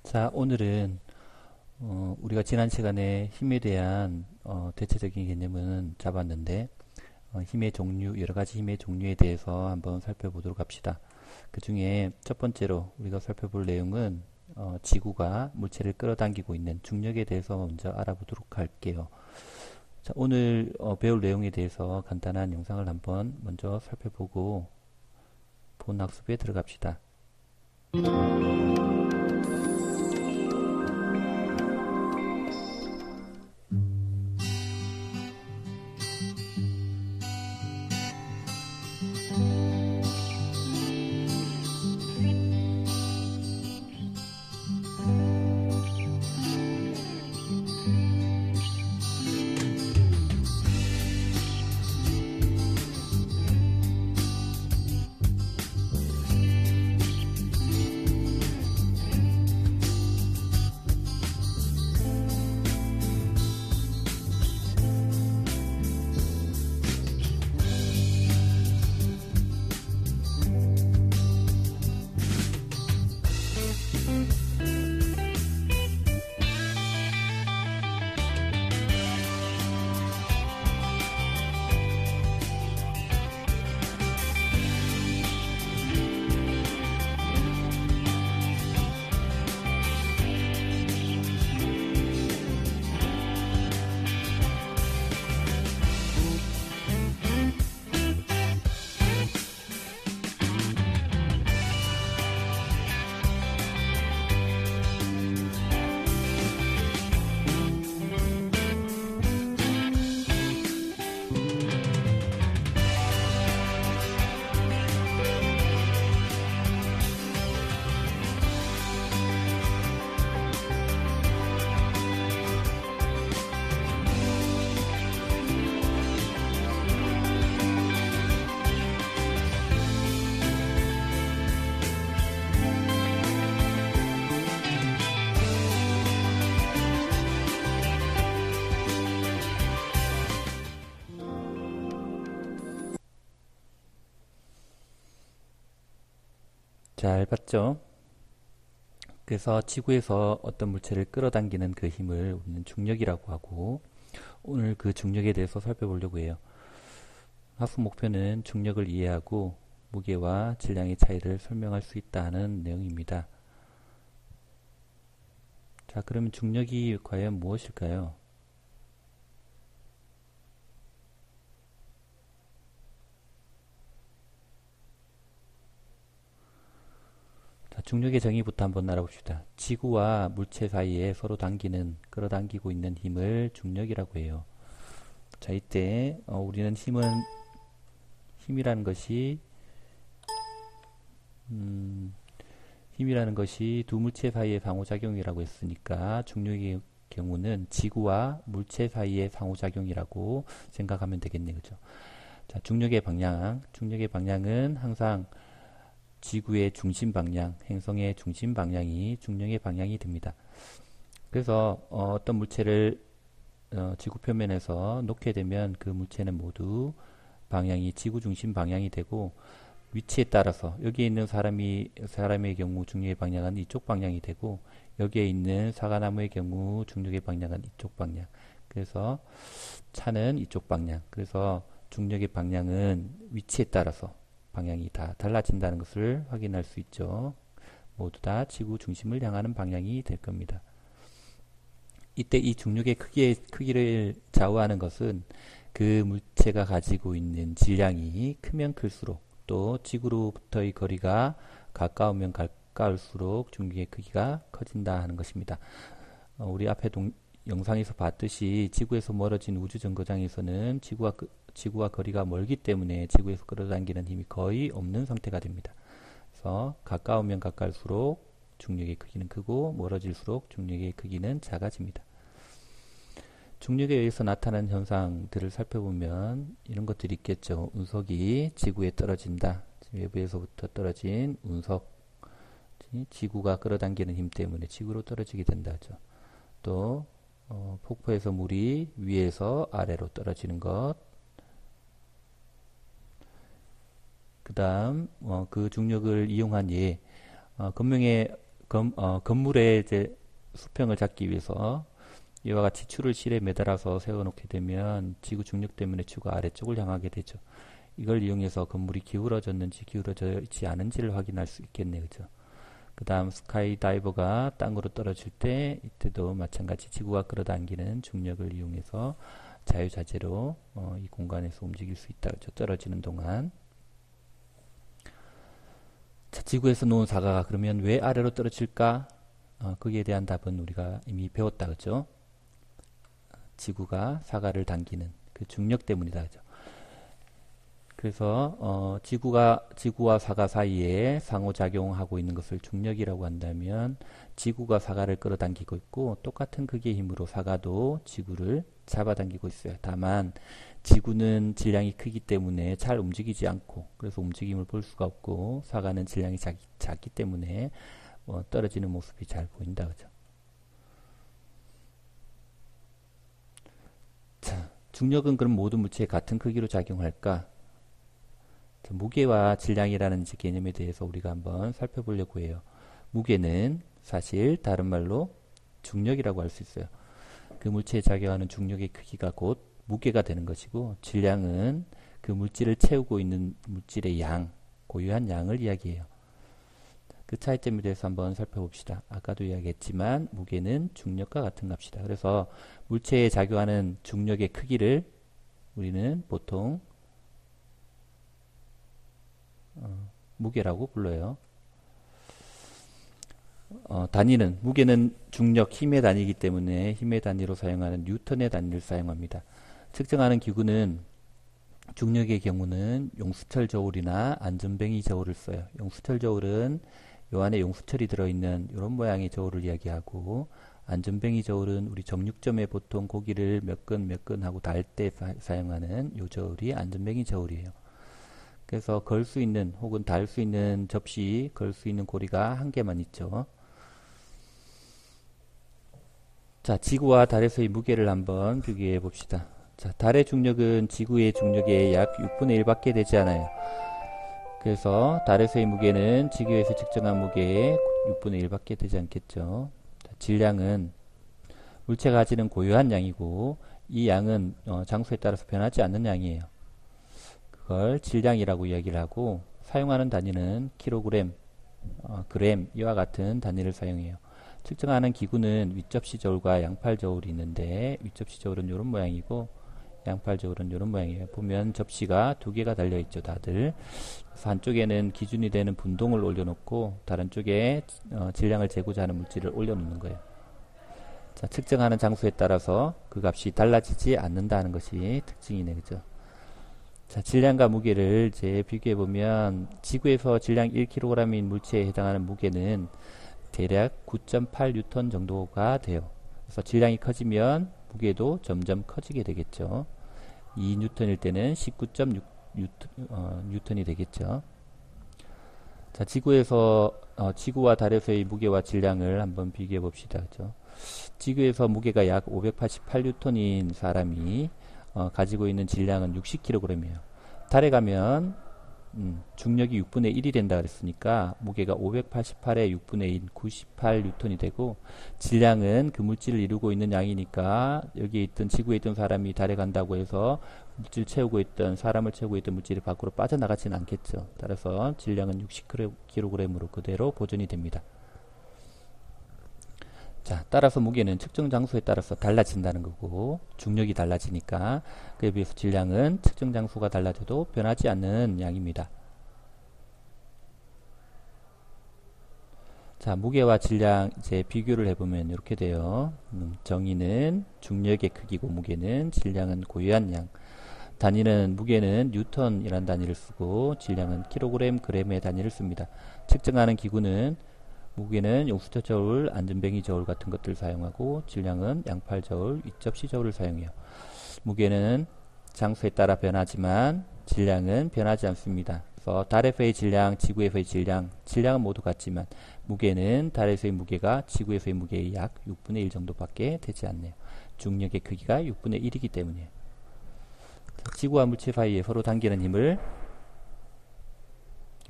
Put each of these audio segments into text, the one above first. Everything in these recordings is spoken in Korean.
자, 오늘은 우리가 지난 시간에 힘에 대한 대체적인 개념은 잡았는데 힘의 종류, 여러 가지 힘의 종류에 대해서 한번 살펴보도록 합시다. 그 중에 첫 번째로 우리가 살펴볼 내용은 지구가 물체를 끌어당기고 있는 중력에 대해서 먼저 알아보도록 할게요. 자, 오늘 배울 내용에 대해서 간단한 영상을 한번 먼저 살펴보고 본 학습에 들어갑시다. 잘 봤죠? 그래서 지구에서 어떤 물체를 끌어당기는 그 힘을 우리는 중력이라고 하고, 오늘 그 중력에 대해서 살펴보려고 해요. 학습 목표는 중력을 이해하고 무게와 질량의 차이를 설명할 수 있다는 내용입니다. 자, 그러면 중력이 과연 무엇일까요? 자, 중력의 정의부터 한번 알아봅시다. 지구와 물체 사이에 서로 끌어당기고 있는 힘을 중력이라고 해요. 자, 이때 우리는 힘이라는 것이 두 물체 사이의 상호작용이라고 했으니까 중력의 경우는 지구와 물체 사이의 상호작용이라고 생각하면 되겠네, 그죠? 자, 중력의 방향은 항상 지구의 중심 방향, 행성의 중심 방향이 중력의 방향이 됩니다. 그래서 어떤 물체를 지구 표면에서 놓게 되면 그 물체는 모두 방향이 지구 중심 방향이 되고, 위치에 따라서 여기에 있는 사람의 경우 중력의 방향은 이쪽 방향이 되고, 여기에 있는 사과나무의 경우 중력의 방향은 이쪽 방향. 그래서 차는 이쪽 방향. 그래서 중력의 방향은 위치에 따라서 방향이 다 달라진다는 것을 확인할 수 있죠. 모두 다 지구 중심을 향하는 방향이 될 겁니다. 이때 이 중력의 크기를 좌우하는 것은 그 물체가 가지고 있는 질량이 크면 클수록, 또 지구로부터의 거리가 가까우면 가까울수록 중력의 크기가 커진다 하는 것입니다. 우리 앞에 영상에서 봤듯이 지구에서 멀어진 우주정거장에서는 지구와 거리가 멀기 때문에 지구에서 끌어당기는 힘이 거의 없는 상태가 됩니다. 그래서 가까우면 가까울수록 중력의 크기는 크고, 멀어질수록 중력의 크기는 작아집니다. 중력에 의해서 나타나는 현상들을 살펴보면 이런 것들이 있겠죠. 운석이 지구에 떨어진다. 외부에서부터 떨어진 운석, 지구가 끌어당기는 힘 때문에 지구로 떨어지게 된다죠. 또 폭포에서 물이 위에서 아래로 떨어지는 것, 그 다음 그 중력을 이용한 예, 건물의 이제 수평을 잡기 위해서 이와 같이 줄을 실에 매달아서 세워놓게 되면 지구 중력 때문에 추가 아래쪽을 향하게 되죠. 이걸 이용해서 건물이 기울어졌는지 기울어져 있지 않은지를 확인할 수 있겠네요. 그죠? 그 다음 스카이 다이버가 땅으로 떨어질 때 이때도 마찬가지 지구가 끌어당기는 중력을 이용해서 자유자재로 이 공간에서 움직일 수 있다. 그죠? 떨어지는 동안. 자, 지구에서 놓은 사과가 그러면 왜 아래로 떨어질까? 거기에 대한 답은 우리가 이미 배웠다. 그죠? 지구가 사과를 당기는 그 중력 때문이다. 그죠? 그래서 지구와 사과 사이에 상호작용하고 있는 것을 중력이라고 한다면 지구가 사과를 끌어당기고 있고 똑같은 극의 힘으로 사과도 지구를 잡아당기고 있어요. 다만 지구는 질량이 크기 때문에 잘 움직이지 않고 그래서 움직임을 볼 수가 없고 사과는 질량이 작기 때문에 떨어지는 모습이 잘 보인다. 그죠? 자, 중력은 그럼 모든 물체에 같은 크기로 작용할까? 무게와 질량이라는 개념에 대해서 우리가 한번 살펴보려고 해요. 무게는 사실 다른 말로 중력이라고 할 수 있어요. 그 물체에 작용하는 중력의 크기가 곧 무게가 되는 것이고 질량은 그 물질을 채우고 있는 물질의 양, 고유한 양을 이야기해요. 그 차이점에 대해서 한번 살펴봅시다. 아까도 이야기했지만 무게는 중력과 같은 값이다. 그래서 물체에 작용하는 중력의 크기를 우리는 보통 무게라고 불러요. 단위는 무게는 중력 힘의 단위이기 때문에 힘의 단위로 사용하는 뉴턴의 단위를 사용합니다. 측정하는 기구는 중력의 경우는 용수철 저울이나 안전뱅이 저울을 써요. 용수철 저울은 요 안에 용수철이 들어있는 이런 모양의 저울을 이야기하고 안전뱅이 저울은 우리 정육점에 보통 고기를 몇 근 하고 달 때 사용하는 요 저울이 안전뱅이 저울이에요. 그래서 걸 수 있는 혹은 달 수 있는 접시 걸 수 있는 고리가 한 개만 있죠. 자, 지구와 달에서의 무게를 한번 비교해 봅시다. 자, 달의 중력은 지구의 중력의 약 6분의 1밖에 되지 않아요. 그래서 달에서의 무게는 지구에서 측정한 무게의 6분의 1밖에 되지 않겠죠. 자, 질량은 물체가 가지는 고유한 양이고 이 양은 장소에 따라서 변하지 않는 양이에요. 그걸 질량이라고 이야기를 하고 사용하는 단위는 킬로그램, 그램 이와 같은 단위를 사용해요. 측정하는 기구는 윗접시 저울과 양팔 저울이 있는데 윗접시 저울은 이런 모양이고 양팔 저울은 이런 모양이에요. 보면 접시가 두 개가 달려 있죠, 다들. 그래서 한쪽에는 기준이 되는 분동을 올려놓고 다른 쪽에 질량을 재고자 하는 물질을 올려놓는 거예요. 자, 측정하는 장소에 따라서 그 값이 달라지지 않는다는 것이 특징이네, 그죠? 자, 질량과 무게를 이제 비교해 보면 지구에서 질량 1kg인 물체에 해당하는 무게는 대략 9.8N 정도가 돼요. 그래서 질량이 커지면 무게도 점점 커지게 되겠죠. 2N일 때는 19.6N이 되겠죠. 자, 지구와 달에서의 무게와 질량을 한번 비교해 봅시다. 그죠? 지구에서 무게가 약 588N인 사람이 가지고 있는 질량은 60kg이에요. 달에 가면 중력이 6분의 1이 된다 그랬으니까 무게가 588의 6분의 1, 98N이 되고 질량은 그 물질을 이루고 있는 양이니까 여기에 있던 지구에 있던 사람이 달에 간다고 해서 물질 채우고 있던 사람을 채우고 있던 물질이 밖으로 빠져나가지는 않겠죠. 따라서 질량은 60kg으로 그대로 보존이 됩니다. 자, 따라서 무게는 측정 장소에 따라서 달라진다는 거고 중력이 달라지니까 그에 비해서 질량은 측정 장소가 달라져도 변하지 않는 양입니다. 자, 무게와 질량 이제 비교를 해보면 이렇게 돼요. 정의는 중력의 크기고 무게는 질량은 고유한 양. 단위는 무게는 뉴턴이라는 단위를 쓰고 질량은 킬로그램, 그램의 단위를 씁니다. 측정하는 기구는 무게는 용수철 저울, 안전뱅이 저울 같은 것들을 사용하고 질량은 양팔 저울, 윗접시 저울을 사용해요. 무게는 장소에 따라 변하지만 질량은 변하지 않습니다. 그래서 달에서의 질량, 지구에서의 질량은 모두 같지만 무게는 달에서의 무게가 지구에서의 무게의 약 6분의 1 정도밖에 되지 않네요. 중력의 크기가 6분의 1이기 때문이에요. 지구와 물체 사이에 서로 당기는 힘을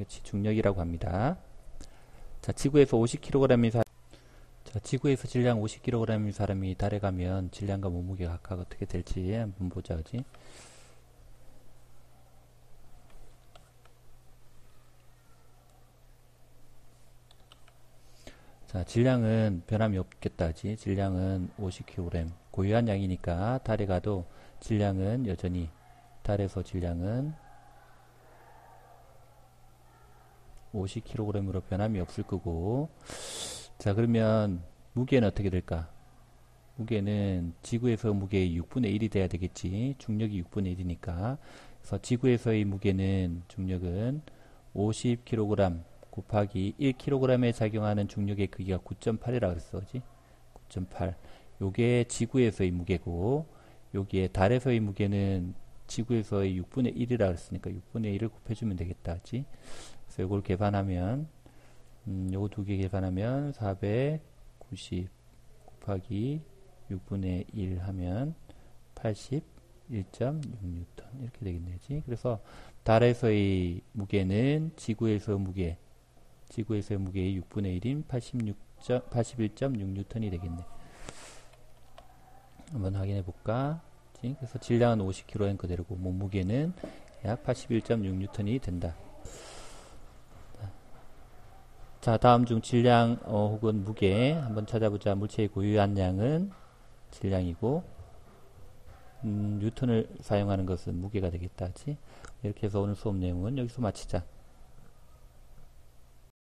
중력이라고 합니다. 자, 자, 지구에서 50kg인 사람, 자, 지구에서 질량 50kg인 사람이 달에 가면 질량과 몸무게가 각각 어떻게 될지 한번 보자, 그지? 자, 질량은 변함이 없겠다, 그지? 질량은 50kg. 고유한 양이니까 달에 가도 질량은 여전히, 달에서 질량은 50kg으로 변함이 없을 거고. 자, 그러면 무게는 어떻게 될까? 무게는 지구에서 무게의 6분의 1이 돼야 되겠지. 중력이 6분의 1이니까. 그래서 지구에서의 무게는, 중력은 50kg 곱하기 1kg에 작용하는 중력의 크기가 9.8이라고 그랬어. 그지? 9.8. 요게 지구에서의 무게고, 여기에 달에서의 무게는 지구에서의 6분의 1이라고 그랬으니까 6분의 1을 곱해주면 되겠다. 그지? 그래서 요걸 계산하면, 요거 두 개 계산하면 490 곱하기 6분의 1 하면 81.6뉴턴 이렇게 되겠네요. 그래서 달에서의 무게는 지구에서의 무게의 6분의 1인 81.6뉴턴이 되겠네. 한번 확인해 볼까? 그래서 질량은 50kg인 그대로고 몸무게는 약 81.6뉴턴이 된다. 자, 다음 중 질량 혹은 무게 한번 찾아보자. 물체의 고유한 양은 질량이고, 뉴턴을 사용하는 것은 무게가 되겠다. 그치? 이렇게 해서 오늘 수업 내용은 여기서 마치자.